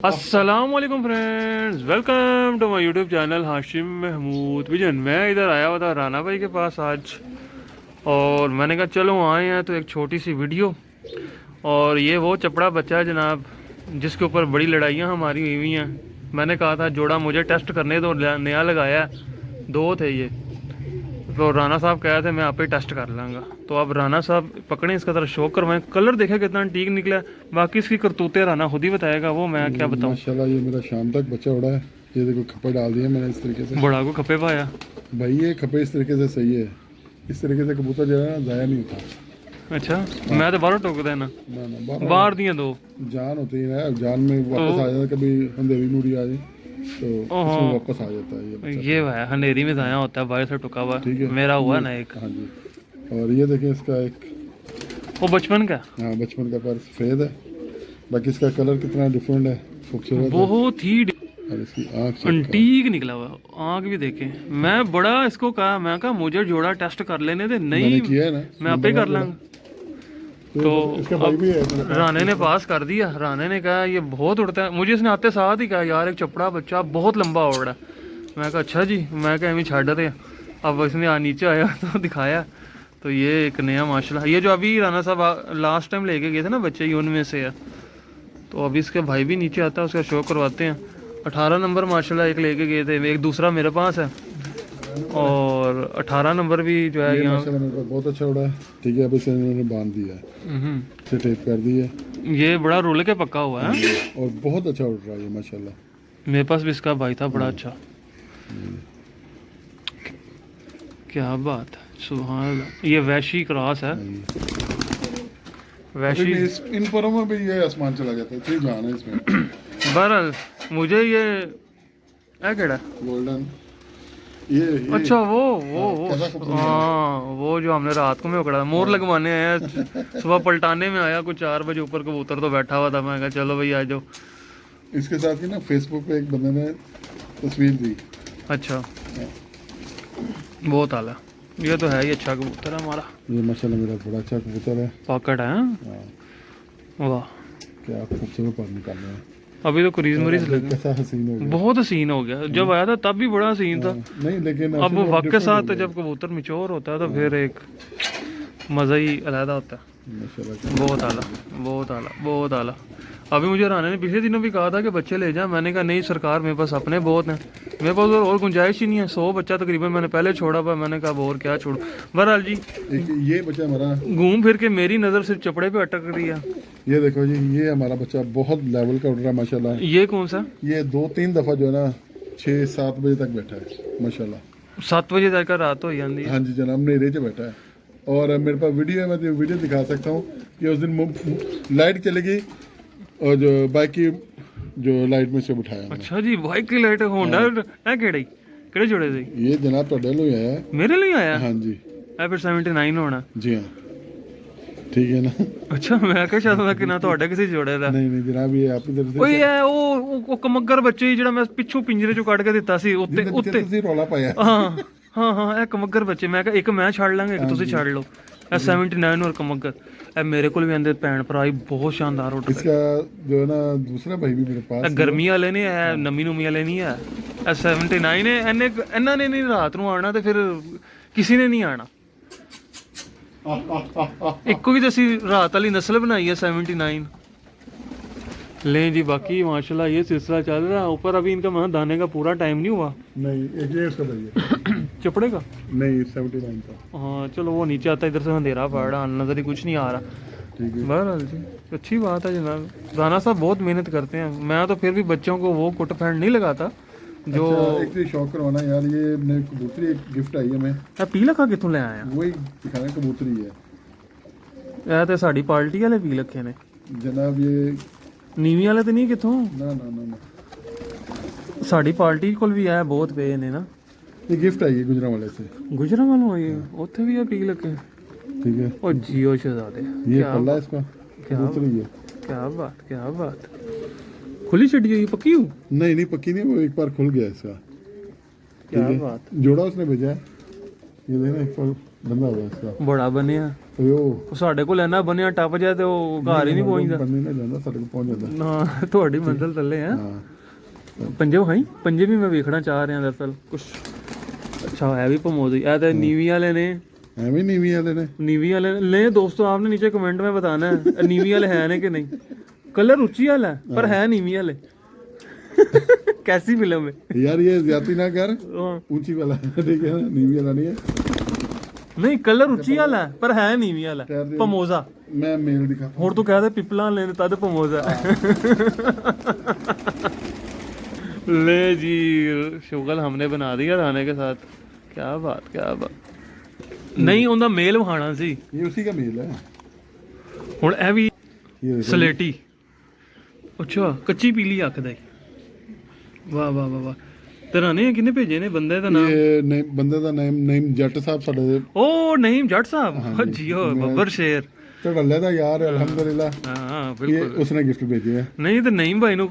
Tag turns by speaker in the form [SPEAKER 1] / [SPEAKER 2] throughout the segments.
[SPEAKER 1] अस्सलाम वालेकुम friends, welcome to my YouTube channel Hashim Mahmood vision. मैं इधर आया हुआ था राना भाई के पास आज, और मैंने कहा चलो आए हैं तो एक छोटी सी वीडियो। और ये वो चपड़ा बच्चा है जनाब, जिसके ऊपर बड़ी लड़ाइयाँ हमारी हुई हुई हैं। मैंने कहा था जोड़ा मुझे टेस्ट करने दो, नया लगाया है, दो थे ये, तो राना साहब कह रहे थे मैं आप ही टेस्ट कर लूँगा। तो अब राना साहब पकड़े, इसका तरह शो करवाएं, कलर देखे कितना ठीक निकला। बाकी इसकी करतूतें राना खुद ही बताएगा, वो मैं क्या बताऊं।
[SPEAKER 2] माशाल्लाह ये मेरा शाम तक बच्चा उड़ा है। ये देखो खप्पे डाल दिए मैंने इस तरीके से।
[SPEAKER 1] बड़ा को खपे पाया
[SPEAKER 2] भाई ये खप्पे इस तरीके से सही है। इस तरीके से कबूतर जो है ना ज़ाया नहीं होता।
[SPEAKER 1] अच्छा, मैं तो बाहर टोक देना
[SPEAKER 2] ना
[SPEAKER 1] बाहर दिया दो
[SPEAKER 2] जान होती है ना, जान में वापस आ जाता है। कभी अंधेरी नूरी आ जाए तो इसमें वापस आ जाता है ये बच्चा।
[SPEAKER 1] ये है अंधेरी में जाया होता है, बाहर से टुका हुआ।
[SPEAKER 2] ठीक है,
[SPEAKER 1] मेरा हुआ ना एक।
[SPEAKER 2] हाँ जी। और ये देखें इसका एक,
[SPEAKER 1] वो बचपन का,
[SPEAKER 2] हाँ बचपन का, पर सफ़ेद है। बाकी इसका कलर कितना डिफरेंट है, खूबसूरत है।
[SPEAKER 1] बहुत ही
[SPEAKER 2] और इसकी आँख
[SPEAKER 1] अंटीक निकला हुआ, आँख भी देखे। मैं बड़ा इसको कहा, मैं कहा मुझे जोड़ा टेस्ट कर लेने दे, नहीं
[SPEAKER 2] किया है ना,
[SPEAKER 1] मैं आप ही कर लूँगा। तो
[SPEAKER 2] इसका भाई भी है।
[SPEAKER 1] राने ने पास कर दिया। राने ने कहा ये बहुत उड़ता है। मुझे इसने आते साथ ही कहा यार एक चपड़ा बच्चा बहुत लंबा उड़ रहा है। मैं कहा अच्छा जी, मैं कहा छड़ रहे। अब इसने नीचे आया तो दिखाया, तो ये एक नया माशाल्लाह, ये जो अभी राना साहब लास्ट टाइम लेके गए थे ना बच्चे, ये उनमें से है। तो अभी इसके भाई भी नीचे आता है, उसका शो करवाते हैं। 18 नंबर माशाल्लाह एक लेके गए थे, एक दूसरा मेरे पास है, और 18 नंबर भी जो है यहाँ
[SPEAKER 2] बहुत अच्छा उड़ा है। ठीक है, अब इसे इन्होंने बांध दिया है, इसे टेप कर दी है।
[SPEAKER 1] ये बड़ा रोल के पक्का हुआ है
[SPEAKER 2] और बहुत अच्छा उड़ रहा है ये माशाल्लाह।
[SPEAKER 1] मेरे पास भी इसका भाई था बड़ा अच्छा। क्या बात है, सुभान अल्लाह। ये वैशी क्रॉस है, वैशी।
[SPEAKER 2] इन परों में भी ये आसमान चला जाता है, इतनी जान है इसमें।
[SPEAKER 1] बहरहाल मुझे ये केड़ा
[SPEAKER 2] गोल्डन ये
[SPEAKER 1] अच्छा वो हाँ, वो जो हमने रात को में पकड़ा, मोर लगवाने आया, सुबह पलटाने में आया कुछ 4 बजे, ऊपर कबूतर तो बैठा हुआ था। मैं कहा चलो भाई आ जाओ।
[SPEAKER 2] इसके साथ ही ना फेसबुक पे एक बंदे ने तस्वीर दी।
[SPEAKER 1] अच्छा, बहुत आला। ये तो है ही अच्छा कबूतर है हमारा।
[SPEAKER 2] ये माशाल्लाह मेरा बड़ा अच्छा कबूतर है।
[SPEAKER 1] पॉकेट है, वाह
[SPEAKER 2] क्या खूबसूरत पर निकालने हैं।
[SPEAKER 1] अभी तो कुरीज मुरीज लगे,
[SPEAKER 2] कैसा हसीन हो गया,
[SPEAKER 1] बहुत हसीन हो गया। जब आया था तब भी बड़ा हसीन था।
[SPEAKER 2] नहीं लेकिन
[SPEAKER 1] अब वो वक्त के साथ जब कबूतर मिच्योर होता है तो फिर एक मज़ा ही अलग होता है। बहुत आला, बहुत आला, बहुत आला। अभी मुझे राना ने पिछले दिनों भी कहा था कि बच्चे ले जाए। मैंने कहा नहीं सरकार, मेरे पास अपने बहुत हैं, मेरे पास और गुंजाइश ही नहीं है। 100 बच्चा तकरीबन मैंने पहले छोड़ा हुआ। मैंने कहा और क्या छोड़ू। बहरहाल जी,
[SPEAKER 2] ये बच्चा हमारा
[SPEAKER 1] घूम फिर के मेरी नज़र सिर्फ चपड़े पे अटक रही है।
[SPEAKER 2] ये देखो जी, ये हमारा बच्चा बहुत लेवल का उड़ रहा है माशाल्लाह।
[SPEAKER 1] ये कौन सा?
[SPEAKER 2] ये 2-3 दफ़ा जो है ना 6-7 बजे तक बैठा है माशाल्लाह।
[SPEAKER 1] 7 बजे तक रात हो जाती है।
[SPEAKER 2] हाँ जी जनाब, मेरे से बैठा है। और मेरे पास वीडियो है, मैं तो वीडियो दिखा सकता हूँ कि उस दिन लाइट चलेगी और जो बाइक की जो लाइट में से उठाया मैंने।
[SPEAKER 1] अच्छा जी, बाइक की लाइट होंडा है केड़े जोड़े थे
[SPEAKER 2] ये जनाब तो डेलो आया है।
[SPEAKER 1] मेरे लिए आया?
[SPEAKER 2] हाँ जी,
[SPEAKER 1] फिर 79 होना।
[SPEAKER 2] जी हाँ, ठीक है ना।
[SPEAKER 1] अच्छा, मैं क्या चाहता था कि ना ਤੁਹਾਡੇ ਕਿਸੇ ਜੋੜੇ ਦਾ।
[SPEAKER 2] नहीं जनाब, ये आप इधर से
[SPEAKER 1] ਓਏ ਇਹ ਉਹ ਕਮੱਗਰ ਬੱਚੇ ਜਿਹੜਾ ਮੈਂ ਪਿੱਛੋਂ ਪਿੰਜਰੇ ਚੋਂ ਕੱਢ ਕੇ ਦਿੱਤਾ ਸੀ ਉੱਤੇ ਉੱਤੇ।
[SPEAKER 2] ਤੁਸੀਂ ਰੌਲਾ ਪਾਇਆ।
[SPEAKER 1] ਹਾਂ ਇਹ ਕਮੱਗਰ ਬੱਚੇ। ਮੈਂ ਕਿਹਾ ਇੱਕ ਮੈਂ ਛੱਡ ਲਾਂਗਾ, ਇੱਕ ਤੁਸੀਂ ਛੱਡ ਲਓ। ਇਹ 79 और कमगर ਇਹ ਮੇਰੇ ਕੋਲ ਵੀ ਆਂਦੇ ਭੈਣ ਭਰਾ ਹੀ ਬਹੁਤ ਸ਼ਾਨਦਾਰ ਉੱਡਦੇ।
[SPEAKER 2] इसका जो है ना दूसरा भाई भी मेरे पास
[SPEAKER 1] ਇਹ ਗਰਮੀ ਵਾਲੇ ਨੇ, ਇਹ ਨਮੀ ਨੂਮੀ ਵਾਲੇ ਨਹੀਂ ਹੈ। ਇਹ 79 ਨੇ। ਇਹਨਾਂ ਨੇ ਨਹੀਂ ਰਾਤ ਨੂੰ ਆਉਣਾ ਤੇ ਫਿਰ ਕਿਸੇ ਨੇ ਨਹੀਂ ਆਉਣਾ। ਇੱਕੋ ਹੀ ਤਾਂ ਅਸੀਂ ਰਾਤ वाली नस्ल बनाई है 79। लें जी, बाकी माशाल्लाह ये सिलसिला चल रहा है। ऊपर अभी इनका वहाँ दाने का पूरा टाइम नहीं हुआ।
[SPEAKER 2] नहीं, एक ये उसका भाई है।
[SPEAKER 1] चपड़े का
[SPEAKER 2] नहीं 79 का।
[SPEAKER 1] हाँ चलो, वो नीचे आता है, इधर से अंधेरा पड़ रहा, नजर ही कुछ नहीं आ रहा।
[SPEAKER 2] ठीक है,
[SPEAKER 1] बहरहाल जी अच्छी बात है जनाब। राना साहब बहुत मेहनत करते हैं। मैं तो फिर भी बच्चों को वो कुट फैंड नहीं लगाता जो।
[SPEAKER 2] अच्छा, एक तो शौक करवाना यार, ये अपने कबूतरी एक गिफ्ट आई है। मैं
[SPEAKER 1] पी लखा कितों ले आया?
[SPEAKER 2] वही दिखाना, कबूतरी है
[SPEAKER 1] ਇਹ ਤੇ ਸਾਡੀ ਪਾਰਟੀ ਵਾਲੇ ਪੀ ਲੱਖੇ ਨੇ
[SPEAKER 2] जनाब। ये
[SPEAKER 1] ਨੀਵੀਂ ਵਾਲੇ ਤੇ ਨਹੀਂ ਕਿੱਥੋਂ?
[SPEAKER 2] ना ना ना ना,
[SPEAKER 1] ਸਾਡੀ ਪਾਰਟੀ ਕੋਲ ਵੀ ਆਇਆ, ਬਹੁਤ ਪਏ ਨੇ ਨਾ।
[SPEAKER 2] ये गिफ्ट आई है गुजरांवाले से।
[SPEAKER 1] ਗੁਜਰਾਂ ਵਾਲੋਂ ਆਏ ਉੱਥੇ ਵੀ ਆ ਪੀ ਲੱਖੇ।
[SPEAKER 2] ठीक है,
[SPEAKER 1] ਉਹ ਜੀਓ ਸ਼ਹਜ਼ਾਦੇ।
[SPEAKER 2] ये पल्ला है इसका, कबूतरी है।
[SPEAKER 1] क्या बात, क्या बात। खुली छड़ी हुई पक्की हूँ?
[SPEAKER 2] नहीं नहीं पक्की नहीं, वो एक बार खुल गया इसका।
[SPEAKER 1] क्या बात।
[SPEAKER 2] जोड़ा उसने भेजा है, ये देखना एक बार ਬੰਦਾ ਹੋਇਆ ਇਸਦਾ
[SPEAKER 1] ਬੜਾ ਬਣਿਆ
[SPEAKER 2] ਓਏ
[SPEAKER 1] ਉਹ ਸਾਡੇ ਕੋਲ ਇੰਨਾ ਬਣਿਆ ਟੱਪ ਜਾ ਤੇ ਉਹ ਘਰ ਹੀ ਨਹੀਂ ਪਹੁੰਚਦਾ
[SPEAKER 2] ਬੰਦੇ ਨਾ ਜਾਂਦਾ ਸਾਡੇ ਕੋਲ ਪਹੁੰਚ ਜਾਂਦਾ
[SPEAKER 1] ਨਾ ਤੁਹਾਡੀ ਮੰਜ਼ਿਲ ਥੱਲੇ ਆ
[SPEAKER 2] ਹਾਂ
[SPEAKER 1] ਪੰਜੇ ਹਾਈ ਪੰਜੇ ਵੀ ਮੈਂ ਵੇਖਣਾ ਚਾਹ ਰਿਹਾ ਦਰਅਸਲ ਕੁਛ अच्छा है भी पमोजी ये तो नीवी वाले ने
[SPEAKER 2] ਐਵੇਂ ਨੀਵੀਂ ਵਾਲੇ ਨੇ
[SPEAKER 1] नीवी वाले ले दोस्तों आपने नीचे कमेंट में बताना है नीवी वाले है ने कि नहीं कलर ऊंची वाला है पर है नीवी वाले कैसी फिल्म है
[SPEAKER 2] यार ये ज्यादा ना कर
[SPEAKER 1] हाँ।
[SPEAKER 2] ऊंची वाला है ठीक है ना नीवी वाला नहीं है
[SPEAKER 1] नहीं कलर ऊंची वाला है पर है नीवी वाला
[SPEAKER 2] ठहर दे।
[SPEAKER 1] पमोजा
[SPEAKER 2] मैं मेल दिखाता
[SPEAKER 1] और तू कहते पिपला लेने तद पमोजा ले जी शुगल हमने बना दिया राने के साथ क्या बात नहीं उनका मेल वहाना सी
[SPEAKER 2] हूं। ये उसी का मेल है
[SPEAKER 1] हुन ए भी
[SPEAKER 2] ये देखो।
[SPEAKER 1] सलेटी अच्छा कच्ची पीली आखदा वाह वाह वाह वाह ते राने किन्ने भेजे ने बंदे दा नाम
[SPEAKER 2] ये नहीं बंदे दा नेम जट साहब साडे
[SPEAKER 1] ओ नईम जट साहब जियो बब्बर शेर
[SPEAKER 2] ढल्ले दा यार अल्हम्दुलिल्लाह
[SPEAKER 1] हाँ
[SPEAKER 2] ये
[SPEAKER 1] बिल्कुल
[SPEAKER 2] उसने गिफ्ट भेजे है
[SPEAKER 1] नहीं तो नईम भाई नु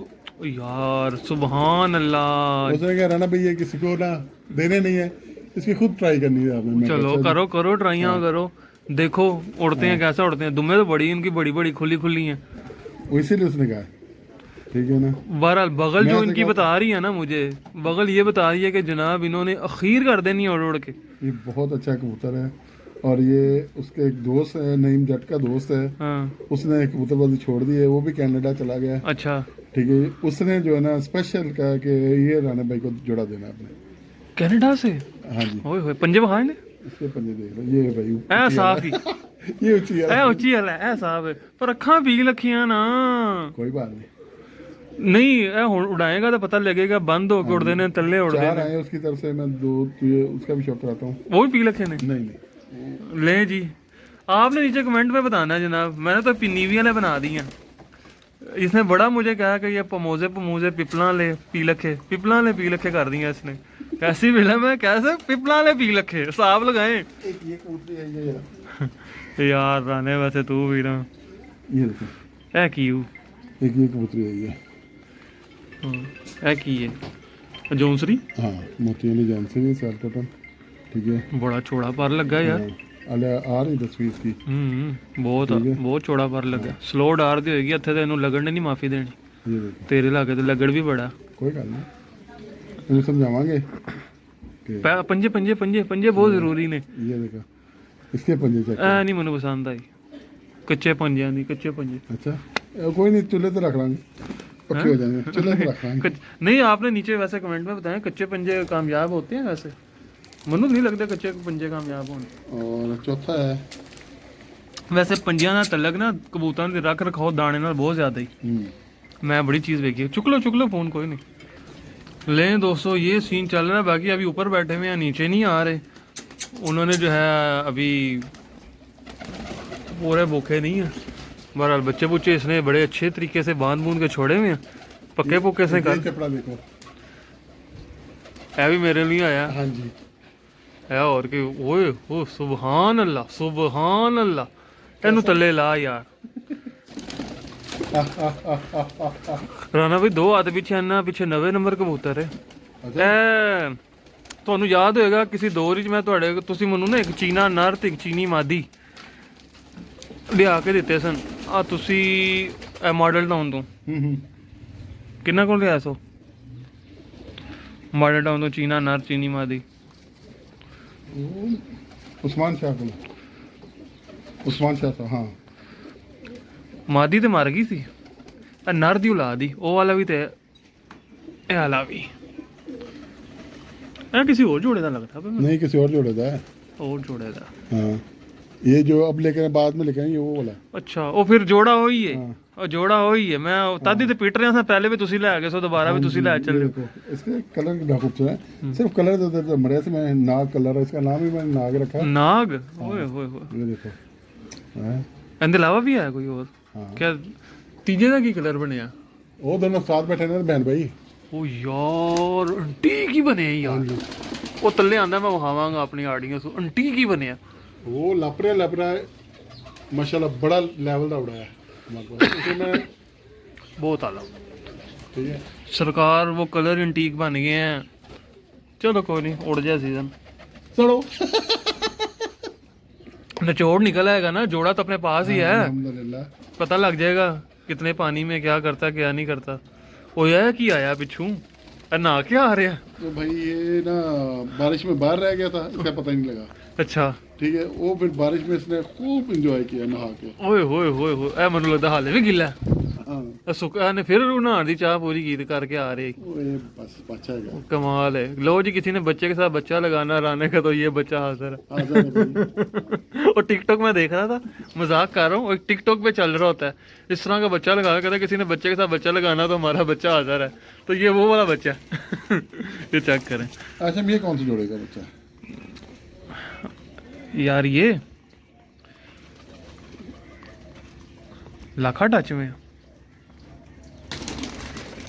[SPEAKER 1] यार सुभान अल्लाह
[SPEAKER 2] उसने कह रहा ना भाई ये किसी को ना देने नहीं है इसकी खुद ट्राई करनी है आपने मैं
[SPEAKER 1] चलो
[SPEAKER 2] कहा,
[SPEAKER 1] करो ट्राइयां करो देखो उड़ते हैं कैसा उड़ते हैं दुम्बे तो बड़ी इनकी बड़ी बड़ी खुली खुली हैं
[SPEAKER 2] वो इसीलिए उसने कहा ठीक है ना
[SPEAKER 1] बहरहाल बगल
[SPEAKER 2] मैं
[SPEAKER 1] जो
[SPEAKER 2] तो
[SPEAKER 1] इनकी
[SPEAKER 2] कहता-
[SPEAKER 1] बता रही है ना मुझे बगल ये बता रही है कि जनाब इन्होंने अखीर कर देनी है उड़ उड़ के
[SPEAKER 2] ये बहुत अच्छा कबूतर है और ये उसके एक दोस्त है नईम जट का दोस्त है
[SPEAKER 1] हाँ
[SPEAKER 2] उसने कबूतरबाजी छोड़ दी है वो भी कनाडा चला गया
[SPEAKER 1] अच्छा
[SPEAKER 2] ठीक है उसने जो है ना स्पेशल कहा कि ये राणा भाई को जुड़ा देना आपने
[SPEAKER 1] कनाडा से
[SPEAKER 2] हाँ जी
[SPEAKER 1] ओए होए पंजे बहाए ने
[SPEAKER 2] इसके पंजे देख लो ये भाई
[SPEAKER 1] ऐ साफ ही
[SPEAKER 2] ये ऊंची है
[SPEAKER 1] ऐ ऊंची हल है ऐ साफ है पर अखां पी लखियां ना
[SPEAKER 2] कोई बात नहीं
[SPEAKER 1] नहीं ऐ हुन उड़ाएगा तो पता लगेगा बंद होके उड़दे ने तल्ले उड़दे
[SPEAKER 2] चार
[SPEAKER 1] ने
[SPEAKER 2] आए उसकी तरफ से मैं दो ये उसका भी शौक कराता हूँ
[SPEAKER 1] वो भी पी लखे ने
[SPEAKER 2] नहीं नहीं
[SPEAKER 1] ले जी आपने नीचे कमेंट में बताना है जनाब मैंने तो नीवी वाले बना दी हैं इसने बड़ा मुझे कहा कि ये पमोजे पिपला ले पी लखे कर दिया इसने कैसी फिल्म है कैसे पिपला ले पी लखे साफ लगाए
[SPEAKER 2] एक ये कबूतरी है ये
[SPEAKER 1] यार राने वैसे तू भी ना
[SPEAKER 2] ये देखो
[SPEAKER 1] है की
[SPEAKER 2] एक ये कबूतरी है ये
[SPEAKER 1] है की है जोंसरी
[SPEAKER 2] हाँ मोती वाली जानसी भी सेल कटन ठीक है
[SPEAKER 1] बड़ा चौड़ा पर लगा यार
[SPEAKER 2] अले आ रही तस्वीर की
[SPEAKER 1] बहुत चौड़ा पर लगा स्लो डार दी होगी ਇੱਥੇ ਤੇ ਇਹਨੂੰ ਲੱਗਣ ਨੇ ਨਹੀਂ ਮਾਫੀ ਦੇਣੀ
[SPEAKER 2] ये देखो
[SPEAKER 1] ਤੇਰੇ ਲਾਗੇ ਤੇ ਲੱਗੜ ਵੀ ਬੜਾ
[SPEAKER 2] कोई गल नहीं तुम समझावांगे कि
[SPEAKER 1] ਪੰਜੇ ਪੰਜੇ ਪੰਜੇ ਪੰਜੇ ਬਹੁਤ ਜ਼ਰੂਰੀ ਨੇ
[SPEAKER 2] ये देखो इसके पंजे चेक
[SPEAKER 1] ਐ ਨਹੀਂ ਮੈਨੂੰ ਪਸੰਦ ਆਈ ਕੱਚੇ ਪੰਜਿਆਂ ਦੀ ਕੱਚੇ ਪੰਜੇ
[SPEAKER 2] अच्छा कोई नहीं चूल्हे तो रख लांगे पक्के हो जाएंगे चूल्हे तो रख लांगे
[SPEAKER 1] नहीं आपने नीचे वैसे कमेंट में बताया कच्चे पंजे कामयाब होते हैं वैसे मनु नहीं लगता कच्चे पंजे कामयाब होने
[SPEAKER 2] और चौथा है
[SPEAKER 1] वैसे पंजियां ਦਾ ਤਲਕ ਨਾ ਕਬੂਤਰਾਂ ਦੇ ਰੱਖ ਰਖਾਓ ਦਾਣੇ ਨਾਲ ਬਹੁਤ ਜ਼ਿਆਦਾ ਹੀ मैं बड़ी चीज़ देखी है चुक लो फ़ोन कोई नहीं ले दोस्तों ये सीन चल रहा है बाकी अभी ऊपर बैठे हुए हैं नीचे नहीं आ रहे उन्होंने जो है अभी पूरे भूखे नहीं है बहरहाल बच्चे बुच्चे इसने बड़े अच्छे तरीके से बांध बूंद के छोड़े हुए हैं पक्के पुक्के से कर
[SPEAKER 2] कपड़ा देखो
[SPEAKER 1] है भी मेरे लिए आया
[SPEAKER 2] हाँ जी
[SPEAKER 1] है और कि ओए ओ सुभान अल्लाह तेनू तले ला यार राणा भाई 2 ਹੱਥ ਪਿੱਛੇ ਆਨਾ ਪਿੱਛੇ 90 ਨੰਬਰ ਕਬੂਤਰ ਹੈ ਐ ਤੁਹਾਨੂੰ ਯਾਦ ਹੋਏਗਾ ਕਿਸੇ ਦੌਰ ਵਿੱਚ ਮੈਂ ਤੁਹਾਡੇ ਤੁਸੀਂ ਮੈਨੂੰ ਨਾ ਇੱਕ ਚੀਨਾ ਨਰ ਤੇ ਇੱਕ ਚੀਨੀ ਮਾਦੀ ਲਿਆ ਕੇ ਦਿੱਤੇ ਸਨ ਆ ਤੁਸੀਂ ਇਹ ਮਾਡਲ ਟਾਊਨ ਤੋਂ ਕਿੰਨਾ ਕੋਲ ਲਿਆ ਸੋ ਮਾਡਲ ਟਾਊਨ ਤੋਂ ਚੀਨਾ ਨਰ ਚੀਨੀ ਮਾਦੀ
[SPEAKER 2] उस्मान शाह को उस्मान शाह साहब हाँ
[SPEAKER 1] ਮਾਦੀ ਤੇ ਮਰ ਗਈ ਸੀ ਇਹ ਨਰ ਦੀ ਔਲਾਦ ਦੀ ਉਹ ਵਾਲਾ ਵੀ ਤੇ ਇਹ ਵਾਲਾ ਵੀ ਇਹ ਕਿਸੇ ਹੋਰ ਜੋੜੇ ਦਾ ਲੱਗਦਾ ਪਿਆ
[SPEAKER 2] नहीं किसी और जोड़े था
[SPEAKER 1] ਹੋਰ ਜੋੜੇ ਦਾ
[SPEAKER 2] हाँ ये जो अब लेकर बाद में लेकर ये वो वाला
[SPEAKER 1] ਅੱਛਾ ਉਹ ਫਿਰ ਜੋੜਾ ਹੋਈ ਹੈ
[SPEAKER 2] हाँ
[SPEAKER 1] ਉਹ ਜੋੜਾ ਹੋਈ ਹੈ ਮੈਂ ਤਦ ਹੀ ਤੇ ਪਿੱਟ ਰਿਹਾ ਸਾਂ ਪਹਿਲੇ ਵੀ ਤੁਸੀਂ ਲੈ ਗਏ ਸੋ ਦੁਬਾਰਾ ਵੀ ਤੁਸੀਂ ਲੈ ਚੱਲੇ
[SPEAKER 2] देखो इसके कलर कितना खूबसूरत है सिर्फ कलर तो मरे से मैं नाग कलर इसका नाम ही मैंने नाग रखा है
[SPEAKER 1] ਨਾਗ ਓਏ ਹੋਏ ਹੋਏ
[SPEAKER 2] ये देखो हाँ
[SPEAKER 1] ਇਹਦੇ ਇਲਾਵਾ ਵੀ ਹੈ ਕੋਈ ਹੋਰ
[SPEAKER 2] हाँ
[SPEAKER 1] ਕਿਆ ਤੀਜੇ ਦਾ ਕੀ ਕਲਰ ਬਣਿਆ
[SPEAKER 2] वो दोनों साथ बैठे ना बहन भाई
[SPEAKER 1] ਉਹ ਯਾਰ ਅੰਟੀਕ ਹੀ ਬਣਿਆ ਯਾਰ ਉਹ ਥੱਲੇ ਆਂਦਾ ਮੈਂ ਵਿਖਾਵਾਂਗਾ ਆਪਣੀ ਆਡੀਅנס ਨੂੰ ਅੰਟੀਕ ਹੀ ਬਣਿਆ
[SPEAKER 2] वो लपड़ा माशाल्लाह बड़ा लेवल का उड़ाया उसे मैं
[SPEAKER 1] बहुत आला
[SPEAKER 2] ठीक है
[SPEAKER 1] सरकार वो कलर इंटीक बन गए हैं चलो कोई नहीं उड़ जाए सीजन
[SPEAKER 2] चलो
[SPEAKER 1] निचोड़ निकल आएगा ना, जोड़ा तो अपने पास ही है,
[SPEAKER 2] अल्हम्दुलिल्लाह।
[SPEAKER 1] पता लग जाएगा कितने पानी में क्या करता क्या नहीं करता। ओ यार की आया पिछू ना क्या आ रहा।
[SPEAKER 2] तो भाई ये ना बारिश में बाहर रह गया था, इसका पता ही नहीं लगा।
[SPEAKER 1] अच्छा
[SPEAKER 2] ठीक है, वो फिर बारिश में इसने खूब इंजॉय किया नहा के।
[SPEAKER 1] ओए होए होए होए, ए मैनू लगदा हाले भी गिला
[SPEAKER 2] हाँ
[SPEAKER 1] सुखा ने फिर नहाने दी चाह पूरी गीत करके आ रही।
[SPEAKER 2] वो ये बस बच्चा है।
[SPEAKER 1] कमाल है। लो जी, किसी ने बच्चे के साथ बच्चा लगाना राने का, तो ये बच्चा हाजिर है।
[SPEAKER 2] आजाद है भाई।
[SPEAKER 1] और टिकटॉक में देख रहा था, मजाक कर रहा हूँ, और टिकटॉक पे चल रहा होता है इस तरह का बच्चा लगा, कहता है किसी ने बच्चे के साथ बच्चा लगाना तो हमारा बच्चा हाजिर है। तो ये वो वाला बच्चा है। ये चेक करें।
[SPEAKER 2] अच्छा, ये कौन सा जोड़ेगा बच्चा?
[SPEAKER 1] यार ये लाखा टच में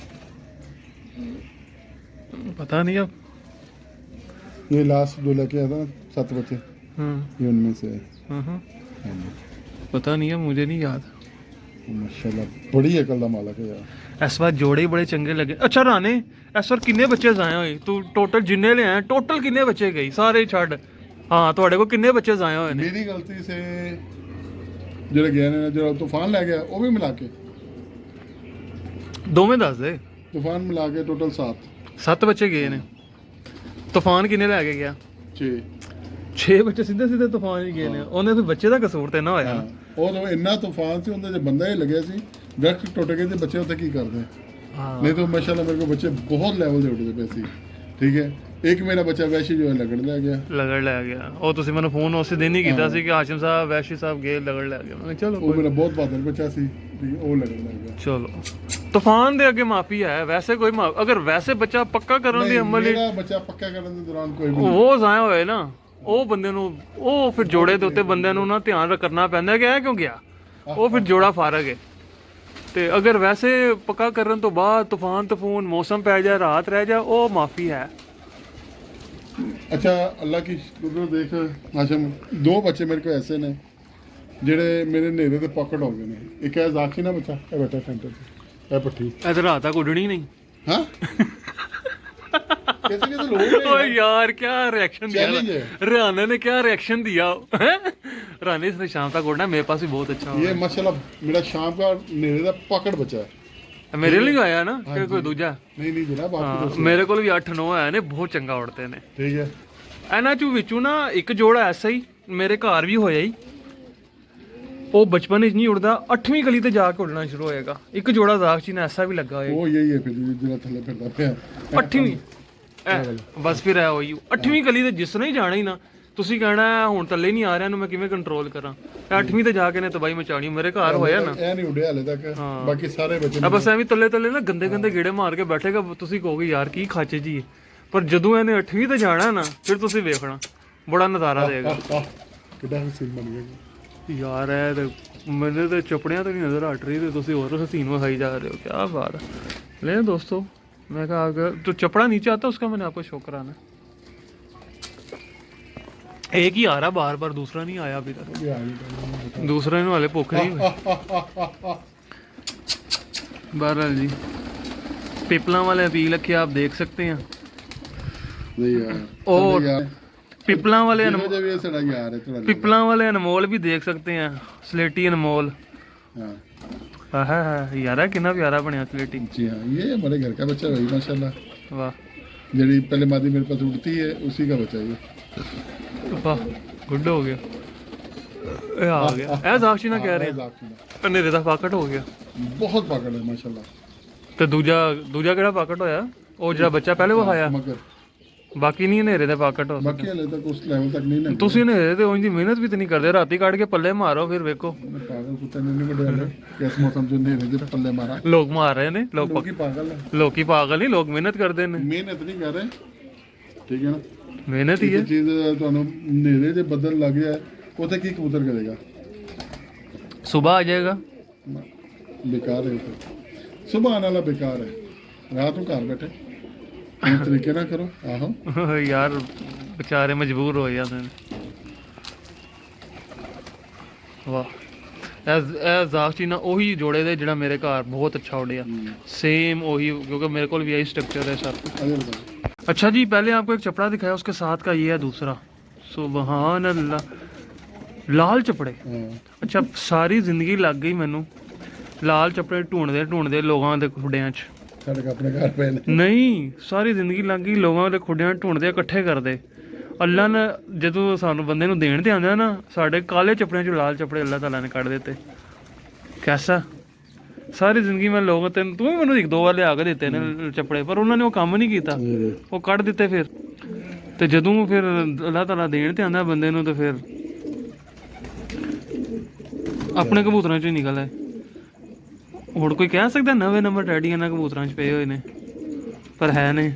[SPEAKER 1] पता नहीं अब।
[SPEAKER 2] ये लास्ट जो लेके आया था ना 7 बच्चे, ये उनमें से है। हाँ जी।
[SPEAKER 1] पता नहीं है, मुझे नहीं याद।
[SPEAKER 2] माशाल्लाह बड़ी अकल दा मालक है यार।
[SPEAKER 1] इस बार जोड़े ही बड़े चंगे लगे। अच्छा राने, इस बार किन्ने बच्चे जाए होए तू? टोटल जिन्ने ले आए टोटल किन्ने बच्चे गई? सारे छड़। हाँ ਤੁਹਾਡੇ को किन्ने बच्चे जाए होए ने?
[SPEAKER 2] मेरी गलती से ਜਿਹੜੇ ਗਏ ਨੇ, ਜਿਹੜਾ तूफान ਲੈ ਗਿਆ ਉਹ ਵੀ ਮਿਲਾ ਕੇ,
[SPEAKER 1] दोवें दस दे।
[SPEAKER 2] तूफान मिला के टोटल 7
[SPEAKER 1] 7 बच्चे गए ने। तूफान किन्ने लैके गया?
[SPEAKER 2] 6।
[SPEAKER 1] 6 बच्चे सीधे सीधे तूफान ही गए ने। ਉਹਨੇ ਫਿਰ ਬੱਚੇ ਦਾ ਕਸੂਰ ਤੇ ਨਾ ਹੋਇਆ ਨਾ।
[SPEAKER 2] ਉਹ ਤਾਂ ਇੰਨਾ तूफान ਸੀ, ਉਹਦੇ 'ਚ ਬੰਦਾ ਹੀ ਲੱਗਿਆ ਸੀ, ਦਰਖਤ ਟੁੱਟ ਗਏ ਤੇ ਬੱਚੇ ਉੱਥੇ ਕੀ ਕਰਦੇ।
[SPEAKER 1] हाँ
[SPEAKER 2] नहीं तो माशाल्लाह मेरे को बच्चे बहुत लेवल ਦੇ ਉੱਠਦੇ ਪਏ ਸੀ। ਠੀਕ ਹੈ, ਇੱਕ ਮੇਰਾ ਬੱਚਾ ਵੈਸ਼ੀ ਜੋ ਹੈ ਲੱਗਣ ਲੈ ਗਿਆ।
[SPEAKER 1] ਲਗੜ ਲੈ ਗਿਆ। ਉਹ ਤੁਸੀਂ ਮੈਨੂੰ ਫੋਨ ਉਸੇ ਦਿਨ ਹੀ ਕੀਤਾ ਸੀ ਕਿ ਹਾਸ਼ਮ ਸਾਹਿਬ ਵੈਸ਼ੀ ਸਾਹਿਬ ਗਏ ਲਗੜ ਲੈ ਗਿਆ। ਮੈਂ ਕਿਹਾ ਚਲੋ
[SPEAKER 2] ਉਹ ਮੇਰਾ ਬਹੁਤ ਬਹਾਦਰ ਬੱਚਾ ਸੀ, ਠੀਕ ਹੈ, ਉਹ ਲੱਗਣ ਲੱਗ ਗਿਆ।
[SPEAKER 1] ਚਲੋ ਤੂਫਾਨ ਦੇ ਅੱਗੇ ਮਾਫੀ ਹੈ, ਵੈਸੇ ਕੋਈ ਅਗਰ ਵੈਸੇ ਬੱਚਾ ਪੱਕਾ ਕਰਨ ਦੀ ਅਮਲ ਹੀ
[SPEAKER 2] ਮੇਰਾ ਬੱਚਾ ਪੱਕਾ ਕਰਨ ਦੇ ਦੌਰਾਨ ਕੋਈ ਵੀ
[SPEAKER 1] ਉਹ ਜ਼ਾਇਆ ਹੋਏ ਨਾ, ਉਹ ਬੰਦੇ ਨੂੰ ਉਹ ਫਿਰ ਜੋੜੇ ਦੇ ਉੱਤੇ ਬੰਦਿਆਂ ਨੂੰ ਨਾ ਧਿਆਨ ਕਰਨਾ ਪੈਂਦਾ ਕਿ ਇਹ ਕਿਉਂ ਗਿਆ, ਉਹ ਫਿਰ ਜੋੜਾ ਫਾਰਗ ਹੈ। ਤੇ ਅਗਰ ਵੈਸੇ ਪੱਕਾ ਕਰਨ ਤੋਂ ਬਾਅਦ ਤੂਫਾਨ ਮੌਸਮ ਪੈ ਜਾਏ, ਰਾਤ ਰਹਿ ਜਾ, ਉਹ ਮਾਫੀ ਹੈ।
[SPEAKER 2] अच्छा अल्लाह की कुदरत देख हाशम, 2 बच्चे मेरे को ऐसे ने ਜਿਹੜੇ ਮੇਰੇ ਨੇੜੇ ਤੇ ਪਕੜ ਹੋ ਗਏ ਨੇ। ਇੱਕ ਹੈ ਜ਼ਾਕੀ ਨਾ ਬੱਚਾ, ਇਹ ਬੈਠਾ ਸੈਂਟਰ ਤੇ, ਇਹ ਪੱਠੀ।
[SPEAKER 1] ਇਧਰ ਰਾਤ ਤੱਕ ਉੱਡਣੀ ਨਹੀਂ।
[SPEAKER 2] ਹਾਂ कैसे कैसे लोग हैं
[SPEAKER 1] ओए यार क्या रिएक्शन दिया
[SPEAKER 2] Challenge है।
[SPEAKER 1] राना ने, क्या रिएक्शन दिया। रानी इसने शाम तक उड़ना है, मेरे पास भी बहुत अच्छा
[SPEAKER 2] ये माशाल्लाह मेरा शाम का नेड़े ਦਾ ਪਕੜ ਬੱਚਾ ਹੈ।
[SPEAKER 1] मेरे लिए आया ना कि कोई दूजा?
[SPEAKER 2] नहीं नहीं जनाब, आपको
[SPEAKER 1] हाँ, मेरे को भी 8-9 आए ने, बहुत ਚੰਗਾ ਉੜਦੇ ਨੇ।
[SPEAKER 2] ठीक है।
[SPEAKER 1] ਇਹਨਾਂ ਚੋਂ ਵਿੱਚੋਂ ਨਾ ਇੱਕ ਜੋੜਾ ਐਸਾ ਹੀ ਮੇਰੇ ਘਰ ਵੀ ਹੋਇਆ ਹੀ, ਉਹ ਬਚਪਨ ਵਿੱਚ ਨਹੀਂ ਉੜਦਾ, 8ਵੀਂ ਗਲੀ ਤੇ ਜਾ ਕੇ ਉੜਨਾ ਸ਼ੁਰੂ ਹੋਏਗਾ। ਇੱਕ ਜੋੜਾ ਜ਼ਾਕਚੀ ਨੇ ਐਸਾ ਵੀ ਲੱਗਾ ਹੋਇਆ।
[SPEAKER 2] ਉਹ यही है फिर ਜਿਹੜਾ ਥੱਲੇ ਫਿਰਦਾ ਪਿਆ
[SPEAKER 1] 8ਵੀਂ ਬਸ ਫਿਰ ਹੈ ਹੋਈ 8ਵੀਂ ਗਲੀ ਤੇ ਜਿਸ ਨੇ ਹੀ ਜਾਣਾ ਹੀ ਨਾ, ਤੁਸੀਂ ਕਹਿਣਾ ਹੁਣ ਥੱਲੇ ਨਹੀਂ ਆ ਰਿਹਾ, ਨੂੰ ਮੈਂ ਕਿਵੇਂ ਕੰਟਰੋਲ ਕਰਾਂ। 8ਵੀਂ ਤੇ ਜਾ ਕੇ ਨੇ ਤਬਾਹੀ ਮਚਾਣੀ। ਮੇਰੇ ਘਰ ਹੋਇਆ ਨਾ,
[SPEAKER 2] ਇਹ ਨਹੀਂ ਉੱਡਿਆ ਹਲੇ ਤੱਕ, ਬਾਕੀ ਸਾਰੇ ਬੱਚੇ
[SPEAKER 1] ਆ ਬਸ ਐਵੇਂ ਤੱਲੇ ਤੱਲੇ ਨਾ ਗੰਦੇ ਗੰਦੇ ਗੇੜੇ ਮਾਰ ਕੇ ਬੈਠੇਗਾ। ਤੁਸੀਂ ਕਹੋਗੇ ਯਾਰ ਕੀ ਖਾਚੇ ਜੀ, ਪਰ ਜਦੋਂ ਇਹਨੇ 8ਵੀਂ ਤੇ ਜਾਣਾ ਨਾ, ਫਿਰ ਤੁਸੀਂ ਵੇਖਣਾ ਬੜਾ ਨਜ਼ਾਰਾ ਦੇਗਾ।
[SPEAKER 2] ਕਿੱਡਾ ਹਸੀਨ ਬਣ ਗਿਆ
[SPEAKER 1] ਯਾਰ ਇਹ ਤੇ ਮੈਨੂੰ ਤੇ ਚੁੱਪੜਿਆਂ ਤੋਂ ਨਹੀਂ ਨਜ਼ਰ ਹਟ ਰਹੀ, ਤੇ ਤੁਸੀਂ ਹੋਰ ਹਸੀਨ ਵਿਖਾਈ ਜਾ ਰਹੇ हो। क्या बात है। ले दोस्तों, मैं कहा अगर तो चपड़ा नीचे आता उसका मैंने आपको शो कराना। एक ही आ रहा बार बार, दूसरा नहीं आया अभी तक। दूसरा इन्हों वाले भुख नहीं हुई। बहरहाल जी, पिपला वाले अपील रखे आप देख सकते हैं।
[SPEAKER 2] नहीं यार,
[SPEAKER 1] और
[SPEAKER 2] यार
[SPEAKER 1] पिपला वाले
[SPEAKER 2] जब ये सड़ा यार है थोड़ा
[SPEAKER 1] पिपला वाले अनमोल भी देख सकते हैं, स्लेटी अनमोल।
[SPEAKER 2] हाँ
[SPEAKER 1] है यार, कितना प्यारा बनया स्लेटी।
[SPEAKER 2] जी हाँ, ये हमारे घर का बच्चा भाई माशाल्लाह।
[SPEAKER 1] वाह,
[SPEAKER 2] जड़ी पहले मादी मेरे पास उड़ती है, उसी का बच्चा ये।
[SPEAKER 1] वाह गुड हो गया। ए आ गया ए ਜ਼ਾਕਸ਼ੀ ਨਾ ਕਹਿ ਰਹੇ
[SPEAKER 2] हाँ,
[SPEAKER 1] ਹਨੇਰੇ ਦਾ ਪਾਕਟ ਹੋ ਗਿਆ।
[SPEAKER 2] बहुत पाकड़ है माशाल्लाह।
[SPEAKER 1] ਤੇ ਦੂਜਾ ਕਿਹੜਾ ਪਾਕਟ ਹੋਇਆ? ਉਹ ਜਿਹੜਾ ਬੱਚਾ ਪਹਿਲੇ ਵਿਖਾਇਆ,
[SPEAKER 2] मगर
[SPEAKER 1] ਬਾਕੀ ਨਹੀਂ ਹਨੇਰੇ ਦੇ ਪਾਕਟ ਹੋ
[SPEAKER 2] बाकी हले तक उस लेवल तक नहीं ना।
[SPEAKER 1] ਤੁਸੀਂ ਹਨੇਰੇ ਤੇ ਉਂਝ ਦੀ ਮਿਹਨਤ ਵੀ ਤੇ ਨਹੀਂ ਕਰਦੇ, ਰਾਤੀ ਕੱਢ ਕੇ ਪੱਲੇ ਮਾਰੋ ਫਿਰ ਵੇਖੋ।
[SPEAKER 2] पागल कुत्ते ने नहीं बढ़िया किस मौसम जो नेरे दे पल्ले मारा।
[SPEAKER 1] ਲੋਕ ਮਾਰ ਰਹੇ ਨੇ,
[SPEAKER 2] लोग की पागल है,
[SPEAKER 1] ਲੋਕੀ ਪਾਗਲ ਨਹੀਂ, ਲੋਕ ਮਿਹਨਤ ਕਰਦੇ ਨੇ।
[SPEAKER 2] मेहनत नहीं कर रहे, ठीक है ना।
[SPEAKER 1] ਮਿਹਨਤ ਹੀ ਹੈ।
[SPEAKER 2] ਇਹ ਚੀਜ਼ ਤੁਹਾਨੂੰ ਨੇਰੇ ਦੇ ਬੱਦਲ ਲੱਗ ਗਿਆ, ਉੱਥੇ ਕੀ ਕਬੂਤਰ ਕਰੇਗਾ?
[SPEAKER 1] ਸੁਬਹ ਆ ਜਾਏਗਾ।
[SPEAKER 2] बेकार है सुबह आने वाला बेकार है, रात को घर बैठे इस तरीके ना करो। आहो
[SPEAKER 1] ਯਾਰ ਵਿਚਾਰੇ ਮਜਬੂਰ ਹੋ ਜਾਂਦੇ ਨੇ। ਵਾਹ, ਇਹ ਜ਼ਾਕਸ਼ੀ ਨਾ ਉਹੀ ਜੋੜੇ ਦੇ ਜਿਹੜਾ ਮੇਰੇ ਘਰ ਬਹੁਤ ਅੱਛਾ ਉੜਿਆ, सेम वही, क्योंकि मेरे को भी यही स्ट्रक्चर है सब।
[SPEAKER 2] अरे बताओ।
[SPEAKER 1] अच्छा जी, पहले आपको एक चपड़ा दिखाया, उसके साथ का ये है दूसरा। सुबहान अल्लाह, ਲਾਲ ਚਪੜੇ
[SPEAKER 2] ਹਾਂ
[SPEAKER 1] ਅੱਛਾ ਸਾਰੀ ਜ਼ਿੰਦਗੀ ਲੱਗ ਗਈ ਮੈਨੂੰ ਲਾਲ ਚਪੜੇ ਢੂੰਡਦੇ ਲੋਕਾਂ ਦੇ ਖੁੱਡਿਆਂ 'ਚ
[SPEAKER 2] ਸਾਡੇ ਕੋਲ ਆਪਣੇ ਘਰ ਪਏ ਨੇ
[SPEAKER 1] ਨਹੀਂ ਸਾਰੀ ਜ਼ਿੰਦਗੀ ਲੱਗ ਗਈ ਲੋਕਾਂ ਦੇ ਖੁੱਡਿਆਂ 'ਚ ਢੂੰਡਦੇ ਇਕੱਠੇ ਕਰਦੇ ਅੱਲਾ ਨੇ ਜਦੋਂ ਸਾਨੂੰ ਬੰਦੇ ਨੂੰ ਦੇਣ ਤੇ ਆਉਂਦਾ ਨਾ ਸਾਡੇ ਕਾਲੇ ਚਪੜਿਆਂ 'ਚ ਲਾਲ ਚਪੜੇ ਅੱਲਾ ਤਾਲਾ ਨੇ ਕੱਢ ਦਿੱਤੇ ਕੈਸਾ ਸਾਰੀ ਜ਼ਿੰਦਗੀ ਮੈਂ ਲੋਕਾਂ ਤੈਨੂੰ ਤੂੰ ਵੀ ਮੈਨੂੰ ਇੱਕ ਦੋ ਵਾਰ ਲਿਆ ਕੇ ਦਿੱਤੇ ਨੇ ਚਪੜੇ ਪਰ ਉਹਨਾਂ ਨੇ ਉਹ ਕੰਮ ਨਹੀਂ ਕੀਤਾ ਉਹ ਕੱਢ ਦਿੱਤੇ ਫਿਰ ਤੇ ਜਦੋਂ ਫਿਰ ਅੱਲਾ ਤਾਲਾ ਦੇਣ ਤੇ ਆਉਂਦਾ ਬੰਦੇ ਨੂੰ ਤੇ ਫਿਰ ਆਪਣੇ ਕਬੂਤਰਾਂ 'ਚੋਂ ਹੀ ਨਿਕਲ ਆਏ ਹੋਰ ਕੋਈ ਕਹਿ ਸਕਦਾ ਨਵੇਂ ਨੰਬਰ ਡੈਡੀ ਇਹਨਾਂ ਕਬੂਤਰਾਂ 'ਚ ਪਏ ਹੋਏ ਨੇ ਪਰ ਹੈ ਨਹੀਂ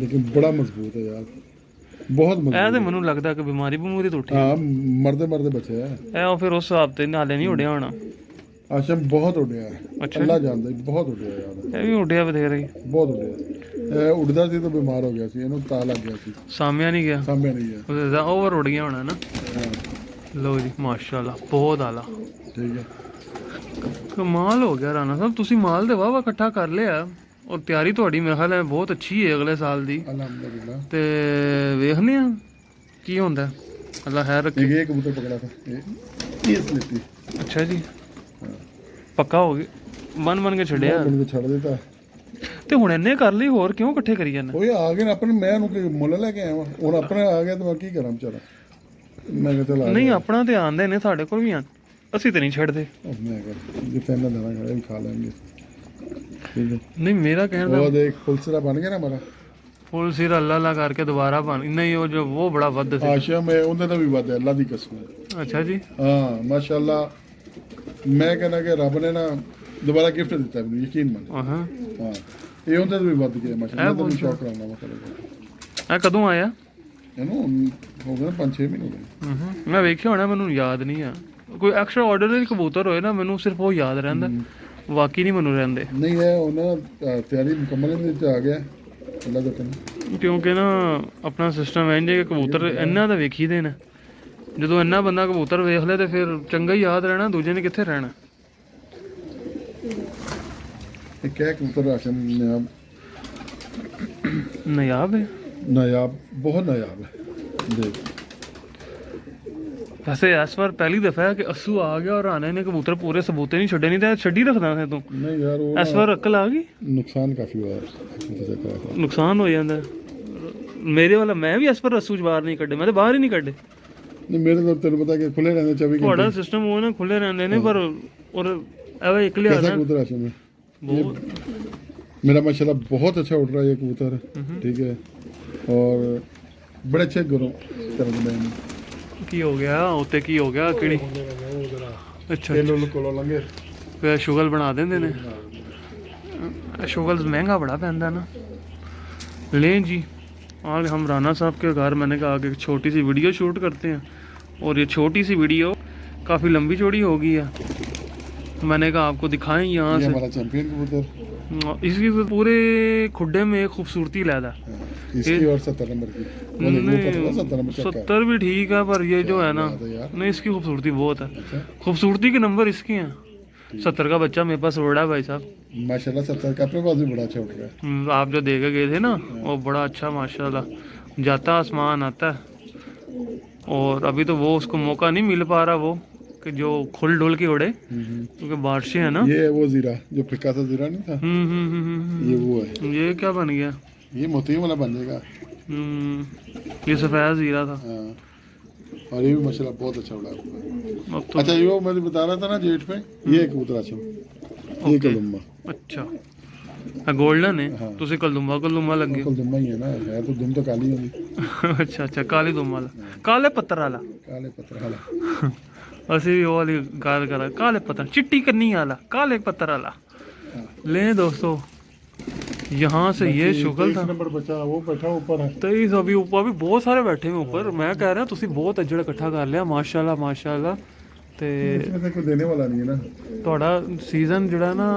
[SPEAKER 2] ਲੇਕਿਨ ਬੜਾ ਮਜ਼ਬੂਤ ਹੈ ਯਾਰ ਬਹੁਤ ਮਜ਼ਬੂਤ
[SPEAKER 1] ਇਹ ਤੇ ਮੈਨੂੰ ਲੱਗਦਾ ਕਿ ਬਿਮਾਰੀ ਬਮੂਰੀ ਤੋਂ ਉੱਠੀ
[SPEAKER 2] ਹਾਂ ਮਰਦੇ ਬੱਚੇ ਹੈ
[SPEAKER 1] ਇਹ ਉਹ ਫਿਰ ਉਸ ਹਿਸਾਬ ਤੇ ਨਾਲੇ ਨਹੀਂ ਉੱਡਿਆ ਹੋਣਾ
[SPEAKER 2] ਆਸ਼ਮ ਬਹੁਤ ਉੱਡਿਆ
[SPEAKER 1] ਅੱਛਾ
[SPEAKER 2] ਅੱਲਾ ਜਾਣਦਾ ਬਹੁਤ ਉੱਡਿਆ ਯਾਰ
[SPEAKER 1] ਇਹ ਵੀ ਉੱਡਿਆ ਬਥੇਰਾ ਹੀ
[SPEAKER 2] ਬਹੁਤ ਉੱਡਿਆ ਇਹ ਉੱਡਦਾ ਸੀ ਤਾਂ ਬਿਮਾਰ ਹੋ ਗਿਆ ਸੀ ਇਹਨੂੰ ਤਾਂ ਲੱਗ ਗਿਆ ਸੀ
[SPEAKER 1] ਸਾਹਮਣੇ ਨਹੀਂ ਗਿਆ
[SPEAKER 2] ਸਾਹਮਣੇ ਨਹੀਂ ਗਿਆ
[SPEAKER 1] ਉਹਦਾ ਓਵਰ ਉੱਡ ਗਿਆ ਹੋਣਾ ਨਾ
[SPEAKER 2] ਹਾਂ
[SPEAKER 1] ਲੋ ਜੀ ਮਾਸ਼ਾਅੱਲਾ ਬਹੁਤ ਆਲਾ
[SPEAKER 2] ਠੀਕ ਹੈ
[SPEAKER 1] ਕਮਾਲ ਹੋ ਗਿਆ ਰਾਣਾ ਸਾਹਿਬ ਤੁਸੀਂ ਮਾਲ ਦੇ ਵਾਵਾ ਇਕੱਠਾ ਕਰ ਲਿਆ ਔਰ ਤਿਆਰੀ ਤੁਹਾਡੀ ਮੇਰੇ ਖਿਆਲ ਹੈ ਬਹੁਤ ਅੱਛੀ ਹੈ ਅਗਲੇ ਸਾਲ ਦੀ
[SPEAKER 2] ਅਲਹਮਦੁਲਿਲਾ
[SPEAKER 1] ਤੇ ਵੇਖਨੇ ਆ ਕੀ ਹੁੰਦਾ ਅੱਲਾ ਖੈਰ ਰੱਖੇ
[SPEAKER 2] एक कबूतर पकड़ा था ये स्लिपी
[SPEAKER 1] ਅੱਛਾ ਜੀ ਪੱਕਾ ਹੋ ਗਿਆ ਬਨ ਕੇ ਛੱਡਿਆ
[SPEAKER 2] ਮੈਨੂੰ ਛੱਡ ਦਿੱਤਾ
[SPEAKER 1] ਤੇ ਹੁਣ ਇੰਨੇ ਕਰ ਲਈ ਹੋਰ ਕਿਉਂ ਇਕੱਠੇ ਕਰੀ ਜਾਂਦੇ
[SPEAKER 2] ਉਹ ਆ ਗਏ ਨੇ ਆਪਣੇ ਮੈਂ ਉਹਨੂੰ ਮੁੱਲ ਲੈ ਕੇ ਆਇਆ ਵਾਂ ਹੁਣ ਆਪਣੇ ਆ ਗਿਆ ਤਾਂ ਮੈਂ ਕੀ ਕਰਾਂ ਵਿਚਾਰਾ ਮੈਂ ਕਿਹਾ ਚਲ ਆ
[SPEAKER 1] ਨਹੀਂ ਆਪਣਾ ਤੇ ਆਂਦੇ ਨੇ ਸਾਡੇ ਕੋਲ ਵੀ ਆ ਅਸੀਂ ਤੇ ਨਹੀਂ ਛੱਡਦੇ
[SPEAKER 2] ਮੈਂ ਕਿਹਾ ਜਿੱਥੇ ਇਹਨਾਂ ਦੇਣਾ ਇਹ ਵੀ ਖਾ ਲੈਣਗੇ ਠੀਕ ਹੈ
[SPEAKER 1] ਨਹੀਂ ਮੇਰਾ ਕਹਿਣ ਦਾ
[SPEAKER 2] ਉਹ ਦੇਖ ਪੁਲਸਰਾ ਬਣ ਗਿਆ ਨਾ ਹਮਾਰਾ
[SPEAKER 1] ਫੁੱਲ ਸਿਰ ਅੱਲਾ ਲਾ ਕਰਕੇ ਦੁਬਾਰਾ ਬਣ ਨਹੀਂ ਉਹ ਜੋ ਉਹ ਬੜਾ ਵੱਧ ਸੀ
[SPEAKER 2] ਆਸ਼ਮ ਹੈ ਉਹਦੇ ਦਾ ਵੀ ਵੱਧ ਹੈ ਅੱਲਾ ਦੀ ਕਸਮ ਹੈ
[SPEAKER 1] ਅੱਛਾ ਜੀ
[SPEAKER 2] ਹਾਂ ਮਾਸ਼ਾਅੱਲਾ ਮੈਂ ਕਹਿੰਦਾ ਕਿ ਰੱਬ ਨੇ ਨਾ ਦੁਬਾਰਾ ਗਿਫਟ ਦਿੱਤਾ ਮੈਨੂੰ ਯਕੀਨ ਮੰਨ
[SPEAKER 1] ਹਾਂ
[SPEAKER 2] ਹਾਂ ਇਹ ਉਹਦੇ ਤੋਂ ਵੀ ਵੱਧ ਗਿਆ ਮਾਸ਼ਾਅੱਲਾ ਮੈਂ ਤਾਂ ਸ਼ੌਕ ਕਰਾਂਗਾ ਮਤਲਬ
[SPEAKER 1] ਇਹ ਕਦੋਂ ਆਇਆ
[SPEAKER 2] ਇਹਨੂੰ ਹੋ ਗਏ 5-6 ਮਹੀਨੇ ਹੋ ਗਏ
[SPEAKER 1] ਮੈਂ ਵੇਖਿਆ ਹੋਣਾ ਮੈਨੂੰ ਯਾਦ ਨਹੀਂ ਆ ਕੋਈ ਐਕਸਟਰਾ ਆਰਡਨਰੀ ਕਬੂਤਰ ਹੋਏ ਨਾ ਮੈਨੂੰ ਸਿਰਫ ਉਹ ਯਾਦ ਰਹਿੰਦਾ ਬਾਕੀ ਨਹੀਂ ਮੈਨੂੰ ਰਹਿੰਦੇ
[SPEAKER 2] ਨਹੀਂ ਹੈ ਉਹਨਾਂ ਤਿਆਰੀ ਮੁਕੰਮਲ ਦੇ ਵਿੱਚ ਆ ਗਿਆ ਅੱਲਾ ਦਾ ਕਰਮ
[SPEAKER 1] ਕਿਉਂਕਿ ਨਾ ਆਪਣਾ ਸਿਸਟਮ ਇੰਜ ਹੈ ਕਿ ਕਬੂਤਰ ਇਹਨਾਂ ਦਾ ਵੇਖੀਦੇ ਨੇ ਜਦੋਂ ਇੰਨਾ ਬੰਦਾ ਕਬੂਤਰ ਵੇਖ ਲਿਆ ਤੇ ਫਿਰ ਚੰਗਾ ਹੀ ਯਾਦ ਰਹਿਣਾ ਦੂਜੇ ਨੇ ਕਿੱਥੇ ਰਹਿਣਾ
[SPEAKER 2] ਇਹ ਕਿਆ ਕਬੂਤਰ ਆਸ਼ਮ
[SPEAKER 1] ਨਾਯਾਬ ਹੈ
[SPEAKER 2] ਨਾਯਾਬ ਬਹੁਤ ਨਾਯਾਬ ਹੈ ਦੇਖ
[SPEAKER 1] ਵੈਸੇ ਇਸ ਵਾਰ ਪਹਿਲੀ ਦਫਾ ਹੈ ਕਿ ਅਸੂ ਆ ਗਿਆ ਔਰ ਰਾਣੇ ਨੇ ਕਬੂਤਰ ਪੂਰੇ ਸਬੂਤੇ ਨਹੀਂ ਛੱਡੇ ਨਹੀਂ ਤਾਂ ਛੱਡੀ ਰੱਖਦਾ ਸੀ ਤੂੰ
[SPEAKER 2] ਨਹੀਂ ਯਾਰ ਉਹ
[SPEAKER 1] ਇਸ ਵਾਰ ਅਕਲ ਆ ਗਈ
[SPEAKER 2] ਨੁਕਸਾਨ ਕਾਫੀ ਹੋਇਆ
[SPEAKER 1] ਨੁਕਸਾਨ ਹੋ ਜਾਂਦਾ ਮੇਰੇ ਵਾਲਾ ਮੈਂ ਵੀ ਇਸ ਵਾਰ ਅਸੂ ਬਾਹਰ ਨਹੀਂ ਕੱਢੇ ਮੈਂ ਤਾਂ ਬਾਹਰ ਹੀ ਨਹੀਂ ਕੱਢੇ
[SPEAKER 2] ਨਹੀਂ ਮੇਰੇ ਤਾਂ ਤੈਨੂੰ ਪਤਾ ਕਿ ਖੁੱਲੇ ਰਹਿੰਦੇ 24
[SPEAKER 1] ਤੁਹਾਡਾ
[SPEAKER 2] ਘੰਟੇ
[SPEAKER 1] ਸਿਸਟਮ ਉਹ ਨਾ ਖੁੱਲੇ ਰਹਿੰਦੇ ਨੇ ਪਰ ਔਰ ਐਵੇਂ ਇੱਕ ਲਿਆ
[SPEAKER 2] कैसा
[SPEAKER 1] ना
[SPEAKER 2] कबूतर आशम है
[SPEAKER 1] बहुत
[SPEAKER 2] मेरा माशाल्लाह बहुत अच्छा उड़ रहा है ये कबूतर ठीक है और बड़े अच्छे गुरु तरह में
[SPEAKER 1] ਕੀ ਹੋ ਗਿਆ ਉੱਤੇ ਕੀ ਹੋ ਗਿਆ ਕਿਹੜੀ ਅੱਛਾ
[SPEAKER 2] ये लोग कोलो लंगे
[SPEAKER 1] ਫਿਰ ਸ਼ੁਗਲ ਬਣਾ ਦਿੰਦੇ ਨੇ शुगल महंगा बड़ा पैंदा ना लें जी आज हम राना साहब के घर मैंने कहा कि एक छोटी सी वीडियो शूट करते हैं और ये छोटी सी वीडियो काफ़ी लंबी चौड़ी हो गई है मैंने कहा आपको दिखाएं यहाँ से
[SPEAKER 2] हमारा चैंपियन कबूतर
[SPEAKER 1] इसकी पूरे खुड्डे में खूबसूरती लैदा
[SPEAKER 2] इसकी और 70 नंबर की 70 नंबर
[SPEAKER 1] 70 भी ठीक है पर ये जो है ना नहीं इसकी खूबसूरती बहुत है खूबसूरती के नंबर इसके हैं 70 का बच्चा मेरे पास उड़ा है भाई साहब
[SPEAKER 2] माशाल्लाह 70 का अपने पास भी बड़ा अच्छा उठ रहा है
[SPEAKER 1] आप जो देखे गए थे ना वो बड़ा अच्छा माशाल्लाह जाता आसमान आता है और अभी तो वो उसको मौका नहीं मिल पा रहा वो कि जो खुल डुल के उड़े क्योंकि बारिशें है ना
[SPEAKER 2] ये वो जीरा जो फिक्का सा जीरा नहीं था ये वो है
[SPEAKER 1] ये क्या बन गया
[SPEAKER 2] ये मोती वाला बन जाएगा
[SPEAKER 1] ये सफेद जीरा था
[SPEAKER 2] हाँ। और ये भी माशाल्लाह बहुत अच्छा उड़ा है
[SPEAKER 1] अब तो
[SPEAKER 2] अच्छा ये वो मैं बता रहा था ना जेठ पे ये कबूतर आशम ये कलुम्बा
[SPEAKER 1] अच्छा गोल्डन है
[SPEAKER 2] हाँ।
[SPEAKER 1] ਤੁਸੀਂ ਕਲਦੁੰਮਾ ਲੱਗੇ
[SPEAKER 2] कलुम्बा ही है ना है तो दुम तो काली होगी
[SPEAKER 1] ਅੱਛਾ ਅੱਛਾ ਕਾਲੀ ਦੁੰਮ ਵਾਲਾ ਕਾਲੇ ਪੱਤਰ ਵਾਲਾ
[SPEAKER 2] काले पत्थर वाला
[SPEAKER 1] ਅਸੀਂ ਵੀ ਉਹ ਵਾਲੀ ਗੱਲ ਕਰਾਂ ਕਾਲੇ ਪੱਤਰ ਚਿੱਟੀ ਕੰਨੀ ਵਾਲਾ ਕਾਲੇ ਪੱਤਰ ਵਾਲਾ ले दोस्तों यहाँ से ये शुगल था
[SPEAKER 2] नंबर बचा वो बैठा ऊपर है
[SPEAKER 1] 23 अभी ऊपर भी बहुत सारे बैठे हुए ऊपर मैं कह रहा ਤੁਸੀਂ ਬਹੁਤ ਅਜੜ ਇਕੱਠਾ ਕਰ ਲਿਆ ਮਾਸ਼ਾਅੱਲਾ ਤੇ
[SPEAKER 2] इसमें से कोई देने वाला नहीं है ना
[SPEAKER 1] ਤੁਹਾਡਾ ਸੀਜ਼ਨ ਜਿਹੜਾ ਨਾ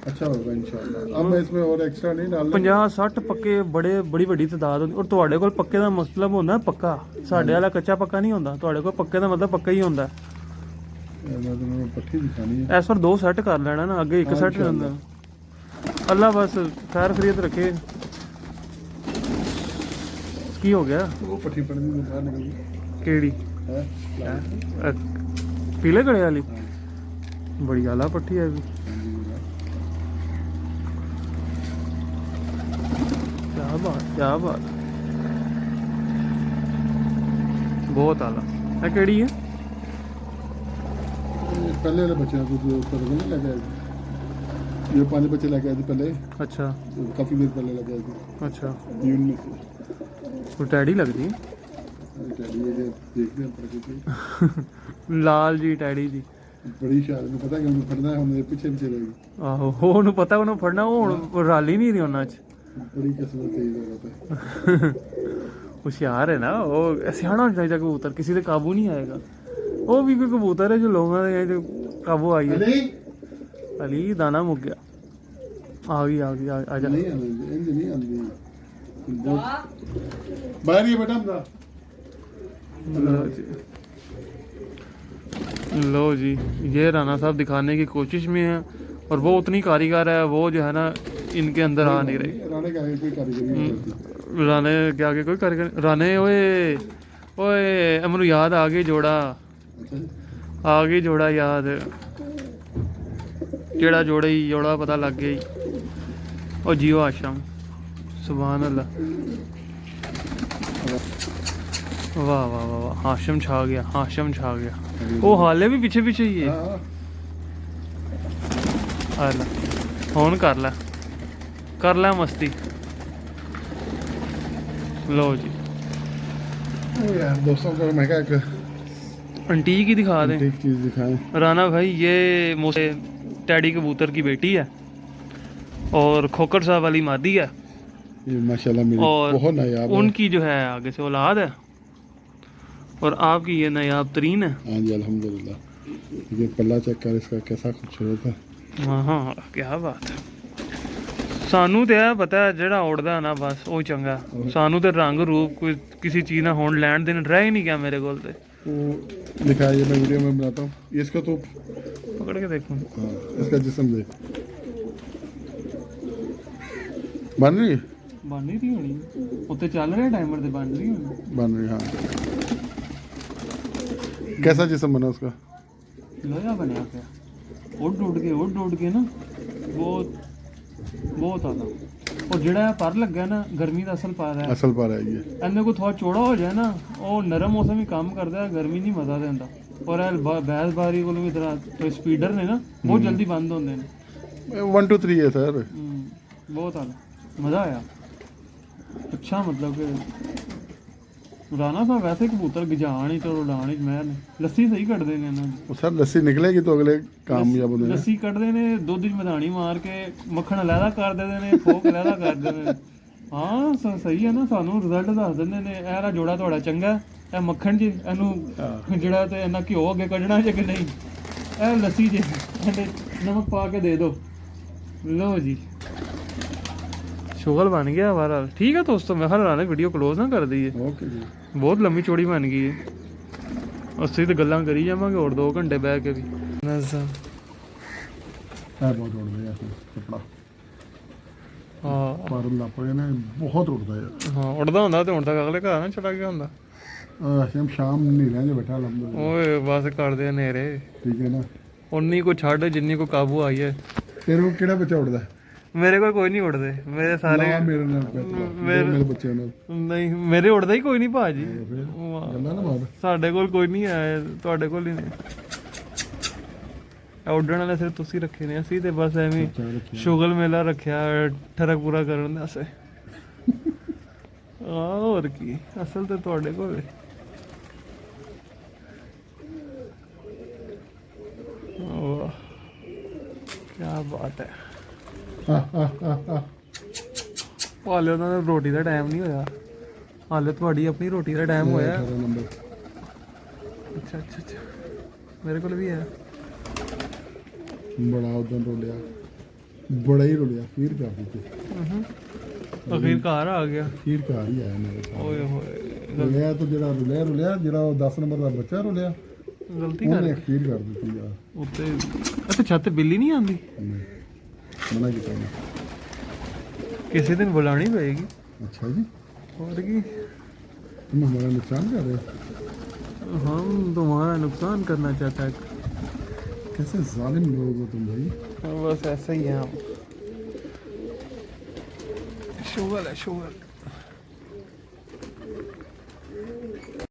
[SPEAKER 2] अच्छा होगा इंशाल्लाह अब मैं इसमें और एक्स्ट्रा नहीं डालना
[SPEAKER 1] 50 60 ਪੱਕੇ ਬੜੀ ਵੱਡੀ ਤਾਦਾਦ ਹੁੰਦੀ ਔਰ ਤੁਹਾਡੇ ਕੋਲ ਪੱਕੇ ਦਾ ਮਤਲਬ ਹੁੰਦਾ ਪੱਕਾ ਸਾਡੇ ਵਾਲਾ ਕੱਚਾ ਪੱਕਾ ਨਹੀਂ ਹੁੰਦਾ ਤੁਹਾਡੇ ਕੋਲ ਪੱਕੇ ਦਾ ਮਤਲਬ ਪੱਕਾ ਹੀ ਹੁੰਦਾ
[SPEAKER 2] मैं तुम्हें पट्टी दिखानी है
[SPEAKER 1] ਇਸ ਵਾਰ 2 ਸੈੱਟ ਕਰ ਲੈਣਾ ਨਾ ਅੱਗੇ ਇੱਕ ਸੈੱਟ ਹੁੰਦਾ ਅੱਲਾ ਬਸ ਖੈਰ ਖਰੀਦ ਰੱਖੇ ਕੀ ਹੋ ਗਿਆ
[SPEAKER 2] वो पट्टी पड़ने में बाहर निकल गई
[SPEAKER 1] ਕਿਹੜੀ
[SPEAKER 2] है
[SPEAKER 1] पीले कड़े वाली बड़ी आला पट्टी है भी। क्या बात बहुत आला है। केड़ी है
[SPEAKER 2] पहले वाले बच्चे को नहीं लगे ये 5 बच्चे लेके आए थे पहले।
[SPEAKER 1] अच्छा
[SPEAKER 2] काफी देर पहले लेके आए थे।
[SPEAKER 1] अच्छा
[SPEAKER 2] यून में से
[SPEAKER 1] वो टैडी लगती है
[SPEAKER 2] टैडी ये देखते हैं प्रकृति
[SPEAKER 1] लाल जी टैडी जी
[SPEAKER 2] बड़ी शायद में पता कि उन्हें फड़ना है उन्हें पीछे पीछे रहेगी।
[SPEAKER 1] आहो ਉਹਨੂੰ ਪਤਾ ਉਹਨੂੰ ਫੜਨਾ ਉਹ ਰਲ ਹੀ ਨਹੀਂ ਰਹੀ ਉਹਨਾਂ 'ਚ।
[SPEAKER 2] बड़ी किस्मत तेज हो जाता है।
[SPEAKER 1] ਹੁਸ਼ਿਆਰ ਹੈ ਨਾ ਉਹ ਸਿਆਣਾ ਹੋਣਾ ਚਾਹੀਦਾ ਕਬੂਤਰ ਕਿਸੇ ਦੇ ਕਾਬੂ ਨਹੀਂ ਆਏਗਾ। ਉਹ ਵੀ ਕੋਈ ਕਬੂਤਰ ਹੈ ਜੋ ਲੋਕਾਂ ਦੇ ਜੋ ਕਾਬੂ ਆਈ ਹੈ। ਅਲੀ ਦਾਣਾ ਮੁੱਕ ਗਿਆ ਆ ਗਈ ਆ ਜਾ
[SPEAKER 2] नहीं आने इंज नहीं आंदी बाहर ये बेटा हमदा
[SPEAKER 1] लो जी ये राना साहब दिखाने की कोशिश में है और वो उतनी कारीगर है वो जो है ना इनके अंदर आ नहीं रही।
[SPEAKER 2] राणे का कोई कारीगरी नहीं करती।
[SPEAKER 1] राने के आगे कोई कारीगर राने ओए ओए मैनू याद आ गई जोड़ा
[SPEAKER 2] अच्छा
[SPEAKER 1] आ गई जोड़ा याद केड़ा जोड़ा ही जोड़ा पता लग गया ही ओ जियो आशम सुभान अल्लाह वाह वाह वाह वाह हाशिम छा गया वो हाले भी पीछे पीछे ही है।
[SPEAKER 2] हाँ
[SPEAKER 1] आ ला फोन कर ले मस्ती लो जी
[SPEAKER 2] ओ यार दोस्तों को मैं क्या एक
[SPEAKER 1] अंटीक ही दिखा दें।
[SPEAKER 2] एक चीज दिखाएं।
[SPEAKER 1] राना भाई ये मोसे टैडी कबूतर की बेटी है और खोकर साहब वाली मादी है
[SPEAKER 2] ये माशाल्लाह मेरी
[SPEAKER 1] और
[SPEAKER 2] बहुत नायाब है।
[SPEAKER 1] उनकी जो है आगे से औलाद है और आपकी ये नायाब तरीन है।
[SPEAKER 2] हाँ जी अल्हम्दुलिल्लाह। ये पल्ला चेक कर इसका कैसा खूबसूरत है।
[SPEAKER 1] हाँ क्या बात है। सानू तो यह पता है जेड़ा उड़दा है ना बस वो चंगा है। सानू तो रंग रूप कोई किसी चीज़ ना होने लैंड देन रह ही नहीं गया मेरे को
[SPEAKER 2] वो दिखाया ये मैं वीडियो में बनाता हूँ इसका तो
[SPEAKER 1] पकड़ के देखूँ।
[SPEAKER 2] हाँ इसका जिस्म देख बन रही है
[SPEAKER 1] बन नहीं रही होनी उत्ते चल रहे टाइमर से बन रही होनी
[SPEAKER 2] बन रही हाँ। कैसा जिस्म बना उसका
[SPEAKER 1] लोया बनया पिया उड़ के ना बहुत आला और जेड़ा पर लगा ना गर्मी का असल पर है
[SPEAKER 2] असल पर है ये
[SPEAKER 1] इन्ने को थोड़ा चौड़ा हो जाए ना वो नरम मौसम ही काम करता है गर्मी नहीं मजा देता और बैस बारी को भी तरह तो स्पीडर ने ना बहुत जल्दी बंद होते हैं
[SPEAKER 2] 1 2 3 है सर।
[SPEAKER 1] बहुत आला मज़ा आया अच्छा मतलब कि राना साहब वैसे कबूतर गजान ही तो उड़ान ही महर ने लस्सी सही कटते हैं इन्होंने
[SPEAKER 2] सर लस्सी निकलेगी तो अगले कामयाब होने
[SPEAKER 1] लस्सी कटते हैं दुध च मधानी मार के मक्खन अलहदा कर देते हैं फोक अलहदा कर देते हैं। हाँ सही है ना सानू रिजल्ट दस देंगे ने एरा जोड़ा थोड़ा चंगा है मक्खन जी एनू जड़ा ते इन्ना घ्यो अगे कढ़ना जे कि नहीं ए लस्सी जे नमक पा के दे दो लो जी शुगल बन गया हमारा। ठीक है दोस्तों मैं हर राने वीडियो क्लोज ना कर दी है
[SPEAKER 2] ओके जी
[SPEAKER 1] बहुत लंबी चौड़ी बन गई है ਅਸੀਂ तो गल्लां करी जावांगे और 2 घंटे बह के भी
[SPEAKER 2] है बहुत उड़ गया कपड़ा
[SPEAKER 1] हाँ
[SPEAKER 2] पर लापड़े ने बहुत उड़ता है
[SPEAKER 1] हाँ उड़दा ਹੁੰਦਾ ਤੇ ਹੁਣ ਤੱਕ ਅਗਲੇ ਘਰ ਨਾ ਚਲਾ ਗਿਆ ਹੁੰਦਾ।
[SPEAKER 2] हम शाम नहीं रहे बैठा अल्हम्दुलिल्लाह
[SPEAKER 1] ਓਏ ਬਸ ਕਰਦੇ ਆ ਨੇਰੇ
[SPEAKER 2] ठीक है ना।
[SPEAKER 1] ਉਨੀ ਕੋ ਛੱਡ ਜਿੰਨੀ ਕੋ ਕਾਬੂ ਆਈ ਹੈ।
[SPEAKER 2] तेरे को केड़ा बच्चा उड़दा है
[SPEAKER 1] ਮੇਰੇ ਕੋਲ ਕੋਈ ਨਹੀਂ ਉੜਦੇ ਮੇਰੇ ਸਾਰੇ
[SPEAKER 2] ना मेरे नाल मेरे बच्चे नाल
[SPEAKER 1] ਨਹੀਂ ਮੇਰੇ ਉੜਦਾ ਹੀ ਕੋਈ ਨਹੀਂ ਭਾਜੀ
[SPEAKER 2] गल्ला ना मार
[SPEAKER 1] ਸਾਡੇ ਕੋਲ ਕੋਈ ਨਹੀਂ ਆਇਆ ਤੁਹਾਡੇ ਕੋਲ ਹੀ ਨੇ ਉੱਡਣ ਵਾਲੇ ਸਿਰ ਤੁਸੀਂ ਰੱਖੇ ਨੇ ਅਸੀਂ ਤੇ ਬਸ ਐਵੇਂ ਸ਼ੁਗਲ ਮੇਲਾ ਰੱਖਿਆ ਠਰਕ ਪੂਰਾ ਕਰਨ ਦੇ ਆਸੇ ਹੋਰ ਕੀ ਅਸਲ ਤੇ ਤੁਹਾਡੇ ਕੋਲ ਹੈ। ਵਾਹ ਕੀ ਬਾਤ ਹੈ। ਹਾਲੇ ਉਹਨਾਂ ਦਾ ਰੋਟੀ ਦਾ ਟਾਈਮ ਨਹੀਂ ਹੋਇਆ ਹਾਲੇ ਤੁਹਾਡੀ ਆਪਣੀ ਰੋਟੀ ਦਾ ਟਾਈਮ ਹੋਇਆ।
[SPEAKER 2] 18 नंबर
[SPEAKER 1] ਅੱਛਾ ਮੇਰੇ ਕੋਲ ਵੀ ਹੈ
[SPEAKER 2] बड़ा उधर रोलिया बड़ा ही रोलिया फिर कर दी
[SPEAKER 1] ਅਖੀਰ ਘਰ ਆ ਗਿਆ
[SPEAKER 2] फिर घर ही आया मेरे साथ
[SPEAKER 1] ਓਏ ਹੋਏ
[SPEAKER 2] रोलिया तो जरा रोलिया जरा 10 नंबर का बच्चा रोलिया
[SPEAKER 1] ਗਲਤੀ ਕਰ
[SPEAKER 2] ਉਹਨੇ ਅਖੀਰ ਕਰ ਦਿੱਤੀ ਯਾਰ
[SPEAKER 1] ਉੱਤੇ ਅੱਛਾ ਛੱਤ ਤੇ ਬਿੱਲੀ ਨਹੀਂ ਆਉਂਦੀ
[SPEAKER 2] ਮਨਾ ਕੀਤਾ ਉਹਨੇ।
[SPEAKER 1] ਕਿਸੇ ਦਿਨ ਬੁਲਾਣੀ ਪਏਗੀ
[SPEAKER 2] अच्छा जी
[SPEAKER 1] ਹੋਰ ਕੀ
[SPEAKER 2] तुम हमारा नुकसान कर रहे हो
[SPEAKER 1] हम तुम्हारा नुकसान करना चाहता है।
[SPEAKER 2] कैसे जालिम लोग हो तुम भाई।
[SPEAKER 1] बस ऐसा ही है हम। शुगर है शुगर।